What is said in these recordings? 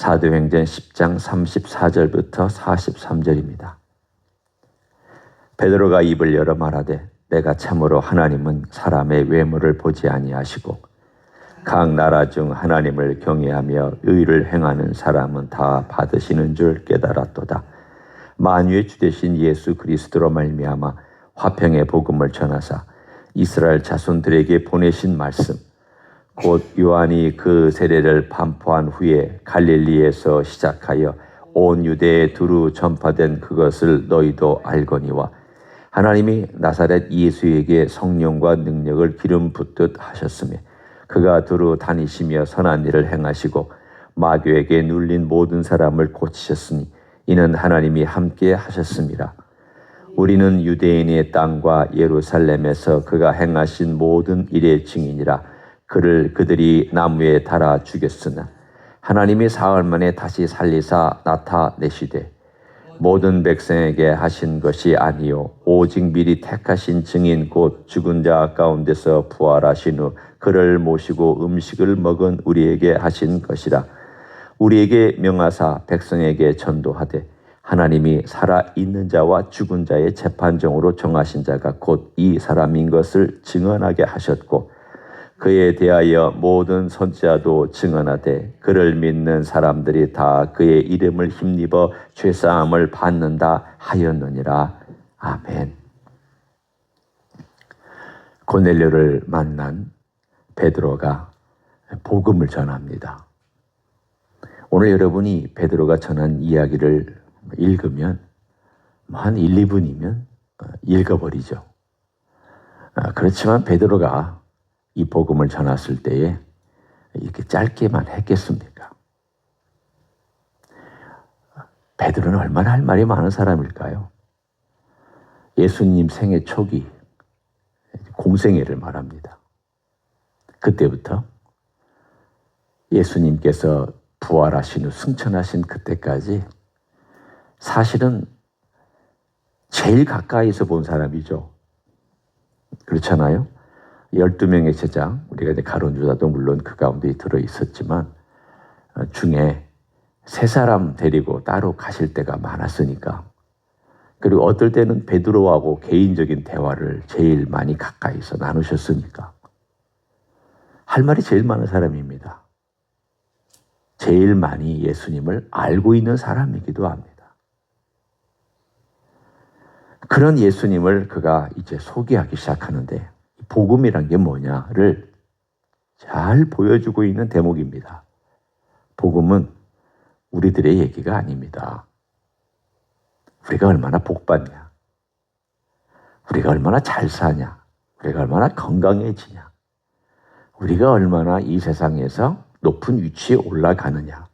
사도행전 10장 34절부터 43절입니다. 베드로가 입을 열어 말하되 내가 참으로 하나님은 사람의 외모를 보지 아니하시고 각 나라 중 하나님을 경외하며 의를 행하는 사람은 다 받으시는 줄 깨달았도다. 만유의 주 되신 예수 그리스도로 말미암아 화평의 복음을 전하사 이스라엘 자손들에게 보내신 말씀 곧 요한이 그 세례를 반포한 후에 갈릴리에서 시작하여 온 유대에 두루 전파된 그것을 너희도 알거니와 하나님이 나사렛 예수에게 성령과 능력을 기름 붓듯 하셨으며 그가 두루 다니시며 선한 일을 행하시고 마귀에게 눌린 모든 사람을 고치셨으니 이는 하나님이 함께 하셨습니다. 우리는 유대인의 땅과 예루살렘에서 그가 행하신 모든 일의 증인이라. 그를 그들이 나무에 달아 죽였으나 하나님이 사흘 만에 다시 살리사 나타내시되 모든 백성에게 하신 것이 아니요 오직 미리 택하신 증인 곧 죽은 자 가운데서 부활하신 후 그를 모시고 음식을 먹은 우리에게 하신 것이라. 우리에게 명하사 백성에게 전도하되 하나님이 살아있는 자와 죽은 자의 재판정으로 정하신 자가 곧 이 사람인 것을 증언하게 하셨고 그에 대하여 모든 선지자도 증언하되 그를 믿는 사람들이 다 그의 이름을 힘입어 죄사함을 받는다 하였느니라. 아멘. 고넬료를 만난 베드로가 복음을 전합니다. 오늘 여러분이 베드로가 전한 이야기를 읽으면 한 1, 2분이면 읽어버리죠. 그렇지만 베드로가 이 복음을 전했을 때에 이렇게 짧게만 했겠습니까? 베드로는 얼마나 할 말이 많은 사람일까요? 예수님 생애 초기 공생애를 말합니다. 그때부터 예수님께서 부활하신 후 승천하신 그때까지 사실은 제일 가까이서 본 사람이죠. 그렇잖아요? 12명의 제자, 우리가 이제 가룟 유다도 물론 그 가운데 들어 있었지만 중에 3사람 데리고 따로 가실 때가 많았으니까, 그리고 어떨 때는 베드로하고 개인적인 대화를 제일 많이 가까이서 나누셨으니까 할 말이 제일 많은 사람입니다. 제일 많이 예수님을 알고 있는 사람이기도 합니다. 그런 예수님을 그가 이제 소개하기 시작하는데 복음이란 게 뭐냐를 잘 보여주고 있는 대목입니다. 복음은 우리들의 얘기가 아닙니다. 우리가 얼마나 복받냐, 우리가 얼마나 잘 사냐, 우리가 얼마나 건강해지냐, 우리가 얼마나 이 세상에서 높은 위치에 올라가느냐,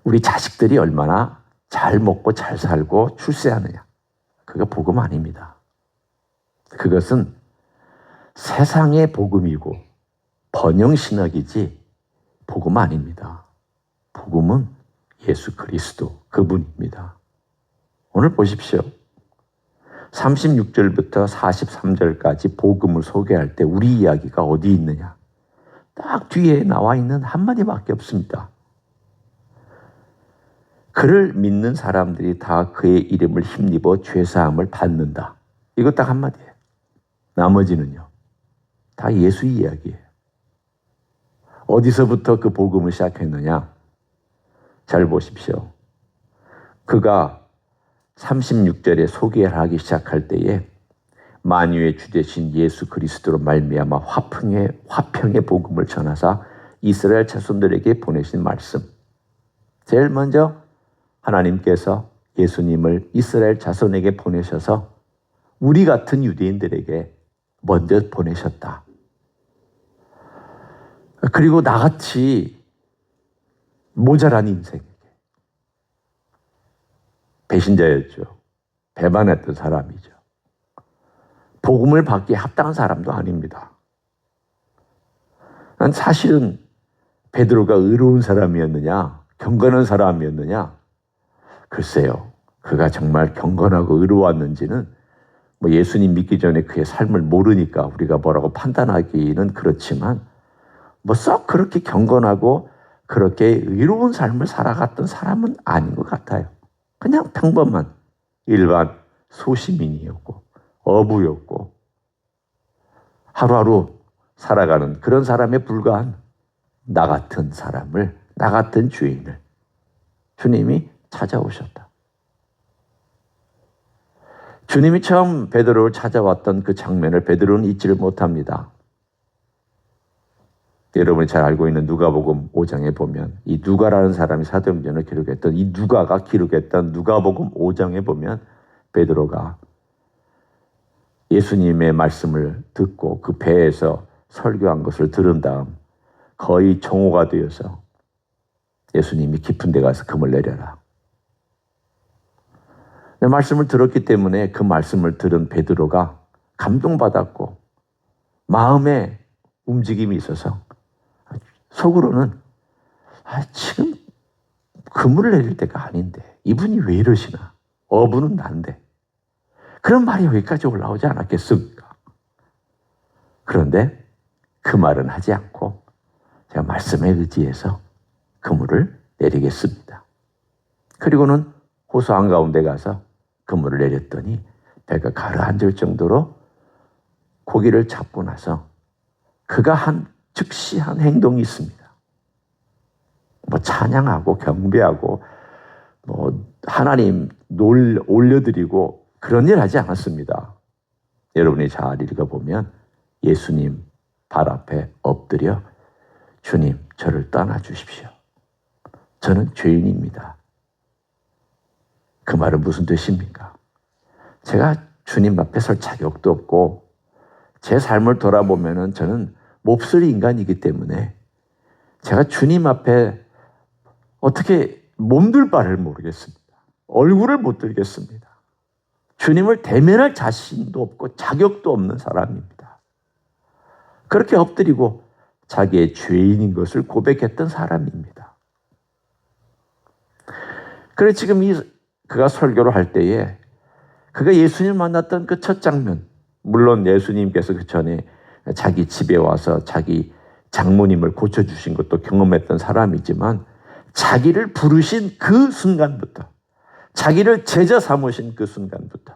우리 자식들이 얼마나 잘 먹고 잘 살고 출세하느냐, 그거 복음 아닙니다. 그것은 세상의 복음이고 번영신학이지 복음 아닙니다. 복음은 예수 그리스도 그분입니다. 오늘 보십시오. 36절부터 43절까지 복음을 소개할 때 우리 이야기가 어디 있느냐? 딱 뒤에 나와 있는 한마디밖에 없습니다. 그를 믿는 사람들이 다 그의 이름을 힘입어 죄사함을 받는다. 이거 딱 한마디예요. 나머지는요, 다 예수 이야기예요. 어디서부터 그 복음을 시작했느냐? 잘 보십시오. 그가 36절에 소개를 하기 시작할 때에 만유의 주 되신 예수 그리스도로 말미암아 화평의 복음을 전하사 이스라엘 자손들에게 보내신 말씀. 제일 먼저 하나님께서 예수님을 이스라엘 자손에게 보내셔서 우리 같은 유대인들에게 먼저 보내셨다. 그리고 나같이 모자란 인생에게, 배신자였죠. 배반했던 사람이죠. 복음을 받기에 합당한 사람도 아닙니다. 난 사실은 베드로가 의로운 사람이었느냐, 경건한 사람이었느냐, 글쎄요. 그가 정말 경건하고 의로웠는지는 예수님 믿기 전에 그의 삶을 모르니까 우리가 뭐라고 판단하기는 그렇지만 썩 그렇게 경건하고 그렇게 의로운 삶을 살아갔던 사람은 아닌 것 같아요. 그냥 평범한 일반 소시민이었고 어부였고 하루하루 살아가는 그런 사람에 불과한 나 같은 사람을, 나 같은 죄인을 주님이 찾아오셨다. 주님이 처음 베드로를 찾아왔던 그 장면을 베드로는 잊지를 못합니다. 여러분이 잘 알고 있는 누가복음 5장에 보면 이 누가라는 사람이 사도행전을 기록했던 이 누가가 기록했던 누가복음 5장에 보면 베드로가 예수님의 말씀을 듣고 그 배에서 설교한 것을 들은 다음 거의 정오가 되어서 예수님이 깊은 데 가서 금을 내려라. 내 말씀을 들었기 때문에 그 말씀을 들은 베드로가 감동받았고 마음에 움직임이 있어서 속으로는 지금 그물을 내릴 때가 아닌데 이분이 왜 이러시나. 어부는 난데. 그런 말이 여기까지 올라오지 않았겠습니까? 그런데 그 말은 하지 않고 제가 말씀에 의지해서 그물을 내리겠습니다. 그리고는 호수 한가운데 가서 그물을 내렸더니 배가 가라앉을 정도로 고기를 잡고 나서 그가 한 즉시 한 행동이 있습니다. 찬양하고 경배하고 하나님 올려드리고 그런 일 하지 않았습니다. 여러분이 잘 읽어보면 예수님 발 앞에 엎드려 주님 저를 떠나 주십시오. 저는 죄인입니다. 그 말은 무슨 뜻입니까? 제가 주님 앞에 설 자격도 없고 제 삶을 돌아보면 저는 몹쓸 인간이기 때문에 제가 주님 앞에 어떻게 몸둘 바를 모르겠습니다. 얼굴을 못 들겠습니다. 주님을 대면할 자신도 없고 자격도 없는 사람입니다. 그렇게 엎드리고 자기의 죄인인 것을 고백했던 사람입니다. 그래 지금 그가 설교를 할 때에 그가 예수님 만났던 그 첫 장면, 물론 예수님께서 그 전에 자기 집에 와서 자기 장모님을 고쳐주신 것도 경험했던 사람이지만 자기를 부르신 그 순간부터, 자기를 제자 삼으신 그 순간부터,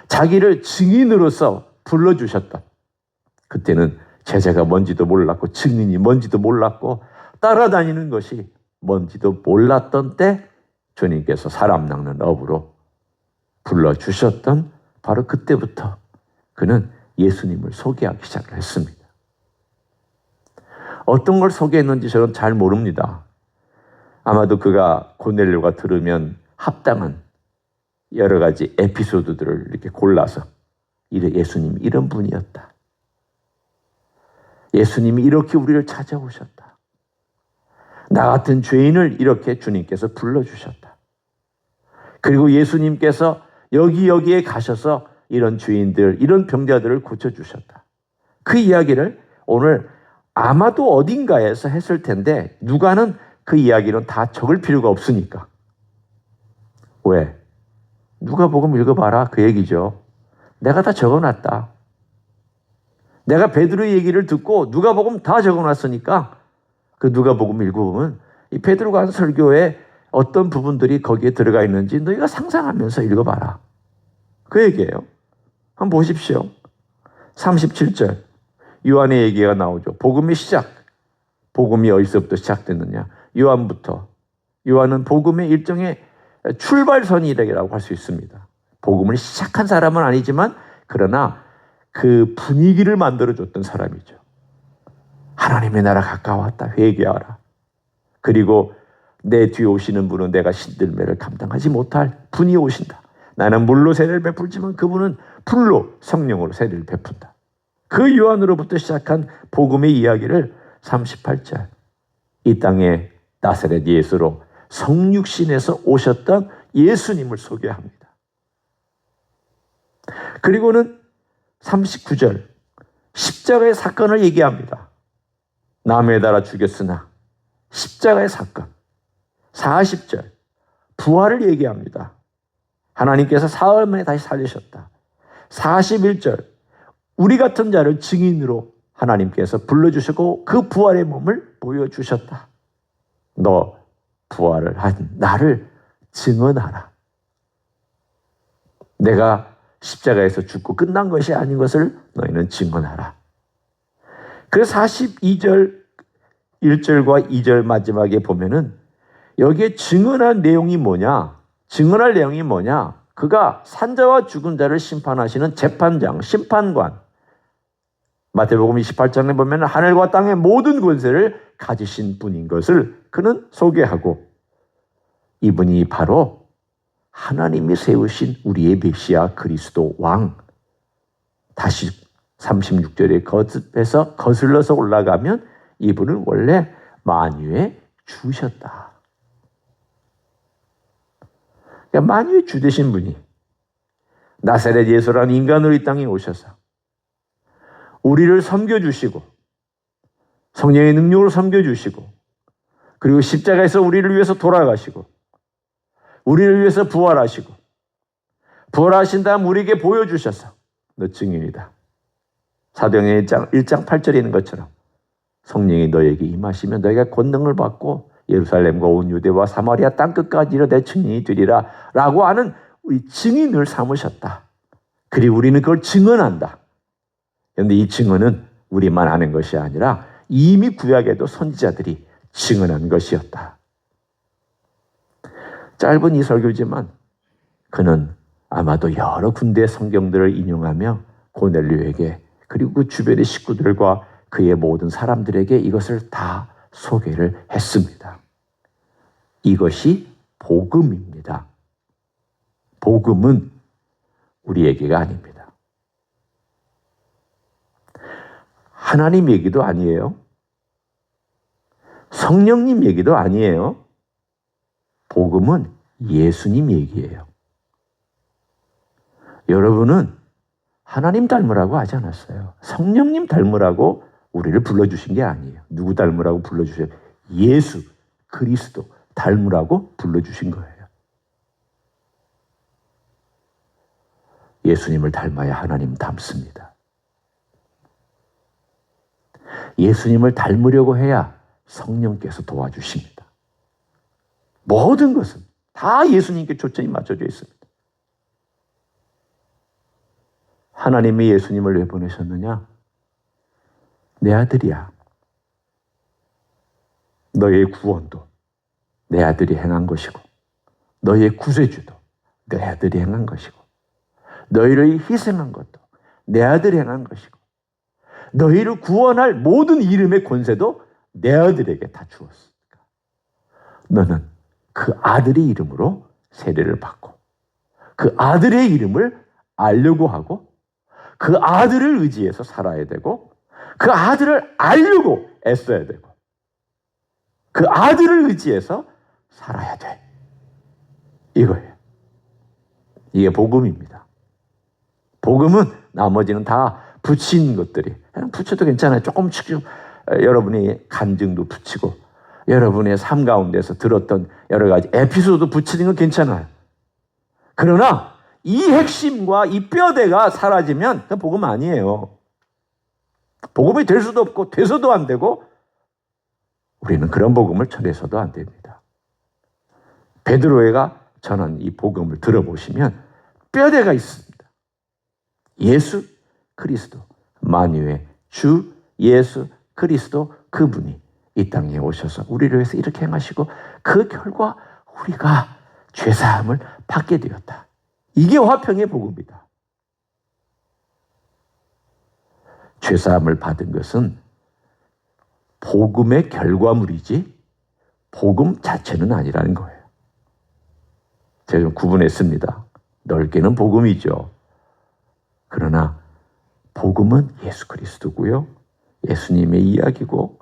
자기를 증인으로서 불러주셨던, 그때는 제자가 뭔지도 몰랐고 증인이 뭔지도 몰랐고 따라다니는 것이 뭔지도 몰랐던 때 주님께서 사람 낚는 어부로 불러주셨던 바로 그때부터 그는 예수님을 소개하기 시작을 했습니다. 어떤 걸 소개했는지 저는 잘 모릅니다. 아마도 그가 고넬료가 들으면 합당한 여러 가지 에피소드들을 이렇게 골라서 예수님이 이런 분이었다. 예수님이 이렇게 우리를 찾아오셨다. 나 같은 죄인을 이렇게 주님께서 불러주셨다. 그리고 예수님께서 여기에 가셔서 이런 죄인들, 이런 병자들을 고쳐주셨다. 그 이야기를 오늘 아마도 어딘가에서 했을 텐데 누가는 그 이야기는 다 적을 필요가 없으니까. 왜? 누가복음 읽어봐라 그 얘기죠. 내가 다 적어놨다. 내가 베드로의 얘기를 듣고 누가복음 다 적어놨으니까 그 누가복음 읽어보면 이 베드로가 한 설교에 어떤 부분들이 거기에 들어가 있는지 너희가 상상하면서 읽어봐라. 그 얘기예요. 한번 보십시오. 37절 요한의 얘기가 나오죠. 복음의 시작. 복음이 어디서부터 시작됐느냐. 요한부터. 요한은 복음의 일종의 출발선이라고 할 수 있습니다. 복음을 시작한 사람은 아니지만 그러나 그 분위기를 만들어줬던 사람이죠. 하나님의 나라 가까웠다. 회개하라. 그리고 내 뒤에 오시는 분은 내가 신들매를 감당하지 못할 분이 오신다. 나는 물로 세례를 베풀지만 그분은 불로 성령으로 세례를 베푼다. 그 요한으로부터 시작한 복음의 이야기를 38절 이 땅에 나사렛 예수로 성육신에서 오셨던 예수님을 소개합니다. 그리고는 39절 십자가의 사건을 얘기합니다. 나무에 달아 죽였으나 십자가의 사건. 40절 부활을 얘기합니다. 하나님께서 사흘 만에 다시 살리셨다. 41절 우리 같은 자를 증인으로 하나님께서 불러주시고 그 부활의 몸을 보여주셨다. 너 부활을 한 나를 증언하라. 내가 십자가에서 죽고 끝난 것이 아닌 것을 너희는 증언하라. 그래서 42절 1절과 2절 마지막에 보면은 여기에 증언할 내용이 뭐냐? 증언할 내용이 뭐냐? 그가 산자와 죽은 자를 심판하시는 재판장, 심판관. 마태복음 28장에 보면 하늘과 땅의 모든 권세를 가지신 분인 것을 그는 소개하고, 이분이 바로 하나님이 세우신 우리의 메시아 그리스도 왕. 다시 36절에 거슬러서 올라가면 이분은 원래 만유의 주셨다. 그러니까 만유의 주 되신 분이 나사렛 예수라는 인간으로 이 땅에 오셔서 우리를 섬겨주시고 성령의 능력으로 섬겨주시고, 그리고 십자가에서 우리를 위해서 돌아가시고 우리를 위해서 부활하시고, 부활하신 다음 우리에게 보여주셔서 너 증인이다. 사도행전 1장 8절에 있는 것처럼 성령이 너에게 임하시면 너희가 권능을 받고 예루살렘과 온 유대와 사마리아 땅끝까지 이르러 내 증인이 되리라 라고 하는 우리 증인을 삼으셨다. 그리고 우리는 그걸 증언한다. 그런데 이 증언은 우리만 하는 것이 아니라 이미 구약에도 선지자들이 증언한 것이었다. 짧은 이 설교지만 그는 아마도 여러 군데의 성경들을 인용하며 고넬료에게, 그리고 그 주변의 식구들과 그의 모든 사람들에게 이것을 다 소개를 했습니다. 이것이 복음입니다. 복음은 우리 얘기가 아닙니다. 하나님 얘기도 아니에요. 성령님 얘기도 아니에요. 복음은 예수님 얘기예요. 여러분은 하나님 닮으라고 하지 않았어요. 성령님 닮으라고 우리를 불러주신 게 아니에요. 누구 닮으라고 불러주세요? 예수 그리스도 닮으라고 불러주신 거예요. 예수님을 닮아야 하나님 닮습니다. 예수님을 닮으려고 해야 성령께서 도와주십니다. 모든 것은 다 예수님께 초점이 맞춰져 있습니다. 하나님이 예수님을 왜 보내셨느냐? 내 아들이야. 너의 구원도 내 아들이 행한 것이고, 너의 구세주도 내 아들이 행한 것이고, 너희를 희생한 것도 내 아들이 행한 것이고, 너희를 구원할 모든 이름의 권세도 내 아들에게 다 주었으니까 너는 그 아들의 이름으로 세례를 받고 그 아들의 이름을 알려고 하고 그 아들을 의지해서 살아야 되고 그 아들을 알려고 애써야 되고 그 아들을 의지해서 살아야 돼. 이거예요. 이게 복음입니다. 복음은 나머지는 다 붙인 것들이, 붙여도 괜찮아요. 조금씩 여러분이 간증도 붙이고 여러분의 삶 가운데서 들었던 여러 가지 에피소드 붙이는 건 괜찮아요. 그러나 이 핵심과 이 뼈대가 사라지면 그건 복음 아니에요. 복음이 될 수도 없고 돼서도 안 되고 우리는 그런 복음을 전해서도 안 됩니다. 베드로가 전한 이 복음을 들어보시면 뼈대가 있습니다. 예수 그리스도, 만유의 주 예수 그리스도, 그분이 이 땅에 오셔서 우리를 위해서 이렇게 행하시고 그 결과 우리가 죄사함을 받게 되었다. 이게 화평의 복음이다. 죄사함을 받은 것은 복음의 결과물이지 복음 자체는 아니라는 거예요. 제가 좀 구분했습니다. 넓게는 복음이죠. 그러나 복음은 예수 그리스도고요. 예수님의 이야기고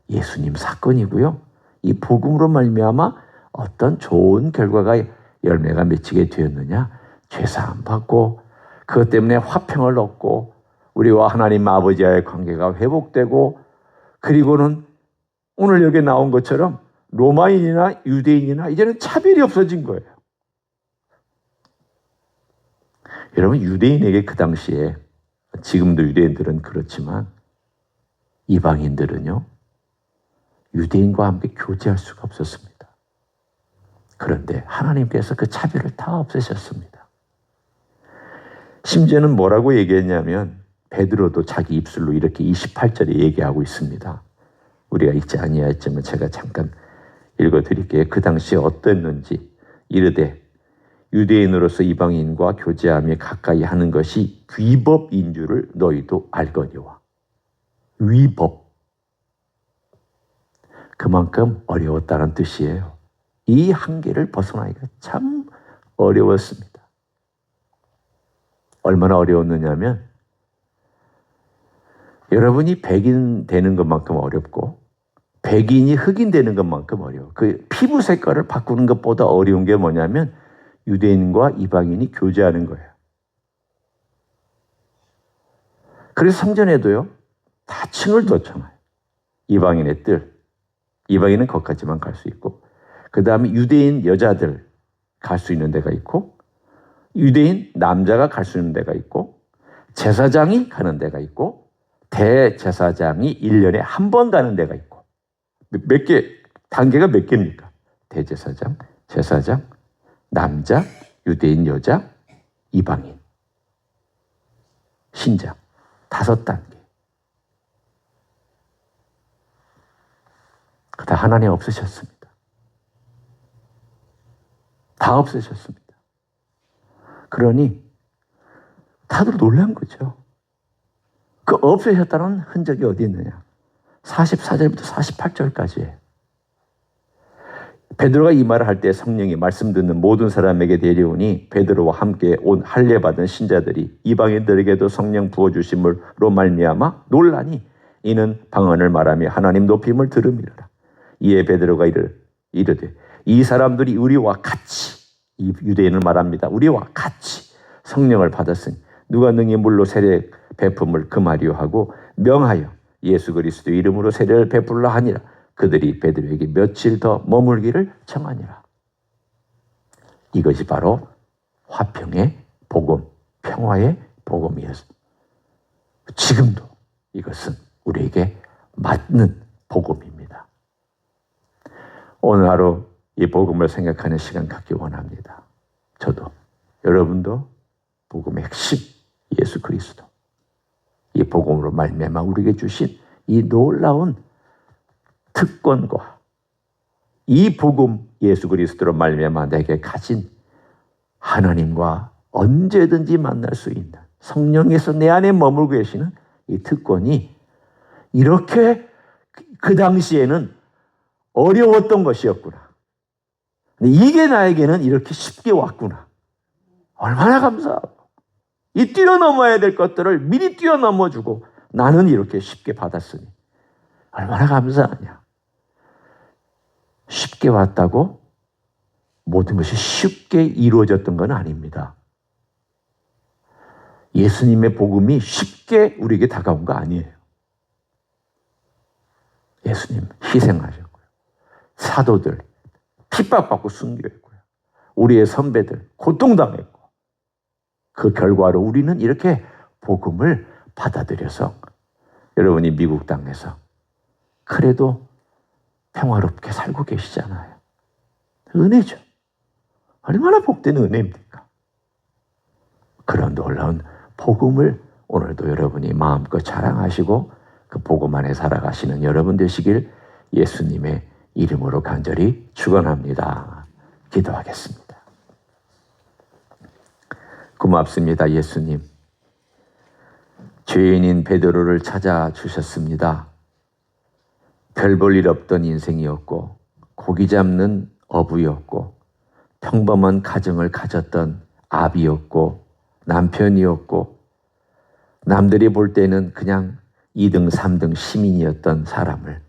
예수님 사건이고요. 이 복음으로 말미암아 어떤 좋은 결과가 열매가 맺히게 되었느냐? 죄사함 받고 그것 때문에 화평을 얻고 우리와 하나님 아버지와의 관계가 회복되고, 그리고는 오늘 여기 나온 것처럼 로마인이나 유대인이나 이제는 차별이 없어진 거예요. 여러분, 유대인에게 그 당시에, 지금도 유대인들은 그렇지만 이방인들은요, 유대인과 함께 교제할 수가 없었습니다. 그런데 하나님께서 그 차별을 다 없애셨습니다. 심지어는 뭐라고 얘기했냐면 베드로도 자기 입술로 이렇게 28절에 얘기하고 있습니다. 우리가 읽지 아니하였지만 제가 잠깐 읽어드릴게요. 그 당시에 어땠는지 이르되 유대인으로서 이방인과 교제하며 가까이 하는 것이 위법인 줄을 너희도 알거니와. 위법. 그만큼 어려웠다는 뜻이에요. 이 한계를 벗어나기가 참 어려웠습니다. 얼마나 어려웠느냐면 여러분이 백인 되는 것만큼 어렵고 백인이 흑인 되는 것만큼 어려워. 그 피부 색깔을 바꾸는 것보다 어려운 게 뭐냐면 유대인과 이방인이 교제하는 거예요. 그래서 성전에도요, 다 층을 뒀잖아요. 이방인의 뜰. 이방인은 거기까지만 갈 수 있고, 그 다음에 유대인 여자들 갈 수 있는 데가 있고, 유대인 남자가 갈 수 있는 데가 있고, 제사장이 가는 데가 있고, 대제사장이 1년에 한 번 가는 데가 있고, 몇 개, 단계가 몇 개입니까? 대제사장, 제사장, 남자, 유대인 여자, 이방인, 신장, 5단계. 다 하나님 없으셨습니다. 다 없으셨습니다. 그러니 다들 놀란 거죠. 그 없으셨다는 흔적이 어디 있느냐? 44절부터 48절까지예요. 베드로가 이 말을 할 때 성령이 말씀 듣는 모든 사람에게 내려오니 베드로와 함께 온 할례 받은 신자들이 이방인들에게도 성령 부어주심으로 말미암아 놀라니 이는 방언을 말하며 하나님 높임을 들음이라. 이에 베드로가 이르되 이 사람들이 우리와 같이, 이 유대인을 말합니다. 우리와 같이 성령을 받았으니 누가 능히 물로 세례 베품을 금하려 하고 명하여 예수 그리스도 이름으로 세례를 베풀라 하니라. 그들이 베드로에게 며칠 더 머물기를 청하니라. 이것이 바로 화평의 복음, 평화의 복음이었습니다. 지금도 이것은 우리에게 맞는 복음입니다. 오늘 하루 이 복음을 생각하는 시간 갖기 원합니다. 저도, 여러분도 복음의 핵심 예수 그리스도, 이 복음으로 말미암아 우리에게 주신 이 놀라운 특권과 이 복음 예수 그리스도로 말미암아 내게 가진 하나님과 언제든지 만날 수 있는 성령에서 내 안에 머물고 계시는 이 특권이 이렇게 그 당시에는 어려웠던 것이었구나. 근데 이게 나에게는 이렇게 쉽게 왔구나. 얼마나 감사하고. 이 뛰어넘어야 될 것들을 미리 뛰어넘어주고 나는 이렇게 쉽게 받았으니 얼마나 감사하냐. 쉽게 왔다고 모든 것이 쉽게 이루어졌던 건 아닙니다. 예수님의 복음이 쉽게 우리에게 다가온 거 아니에요. 예수님 희생하셨고요. 사도들 핍박받고 순교했고요. 우리의 선배들 고통당했고 그 결과로 우리는 이렇게 복음을 받아들여서 여러분이 미국 땅에서 그래도 평화롭게 살고 계시잖아요. 은혜죠. 얼마나 복된 은혜입니까? 그런 놀라운 복음을 오늘도 여러분이 마음껏 자랑하시고 그 복음 안에 살아가시는 여러분 되시길 예수님의 이름으로 간절히 축원합니다. 기도하겠습니다. 고맙습니다. 예수님. 죄인인 베드로를 찾아주셨습니다. 별 볼 일 없던 인생이었고 고기 잡는 어부였고 평범한 가정을 가졌던 아비였고 남편이었고 남들이 볼 때는 그냥 2등, 3등 시민이었던 사람을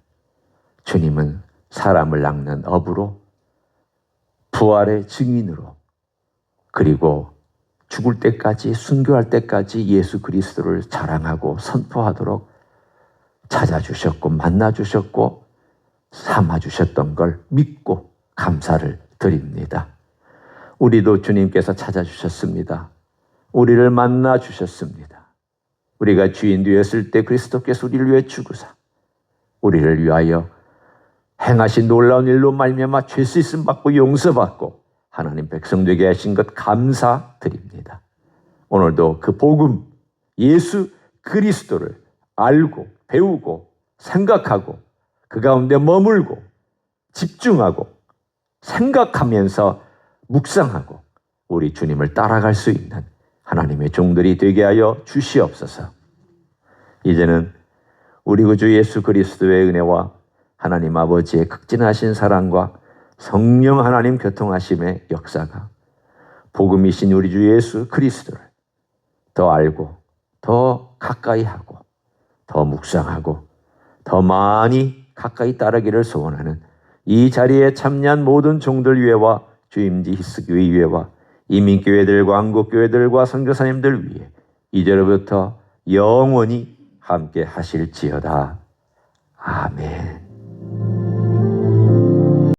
주님은 사람을 낚는 어부로 부활의 증인으로 그리고 죽을 때까지 순교할 때까지 예수 그리스도를 자랑하고 선포하도록 찾아주셨고 만나주셨고 삼아주셨던 걸 믿고 감사를 드립니다. 우리도 주님께서 찾아주셨습니다. 우리를 만나주셨습니다. 우리가 주인 되었을 때 그리스도께서 우리를 위해 죽으사 우리를 위하여 행하신 놀라운 일로 말미암아 죄 씻음 받고 용서받고 하나님 백성 되게 하신 것 감사드립니다. 오늘도 그 복음 예수 그리스도를 알고 배우고 생각하고 그 가운데 머물고 집중하고 생각하면서 묵상하고 우리 주님을 따라갈 수 있는 하나님의 종들이 되게 하여 주시옵소서. 이제는 우리 구주 예수 그리스도의 은혜와 하나님 아버지의 극진하신 사랑과 성령 하나님 교통하심의 역사가 복음이신 우리 주 예수 그리스도를 더 알고 더 가까이 하고 더 묵상하고 더 많이 가까이 따르기를 소원하는 이 자리에 참여한 모든 종들 위에와 주임지 히스교회 위에와 이민교회들과 한국교회들과 선교사님들 위에 이제로부터 영원히 함께 하실지어다. 아멘.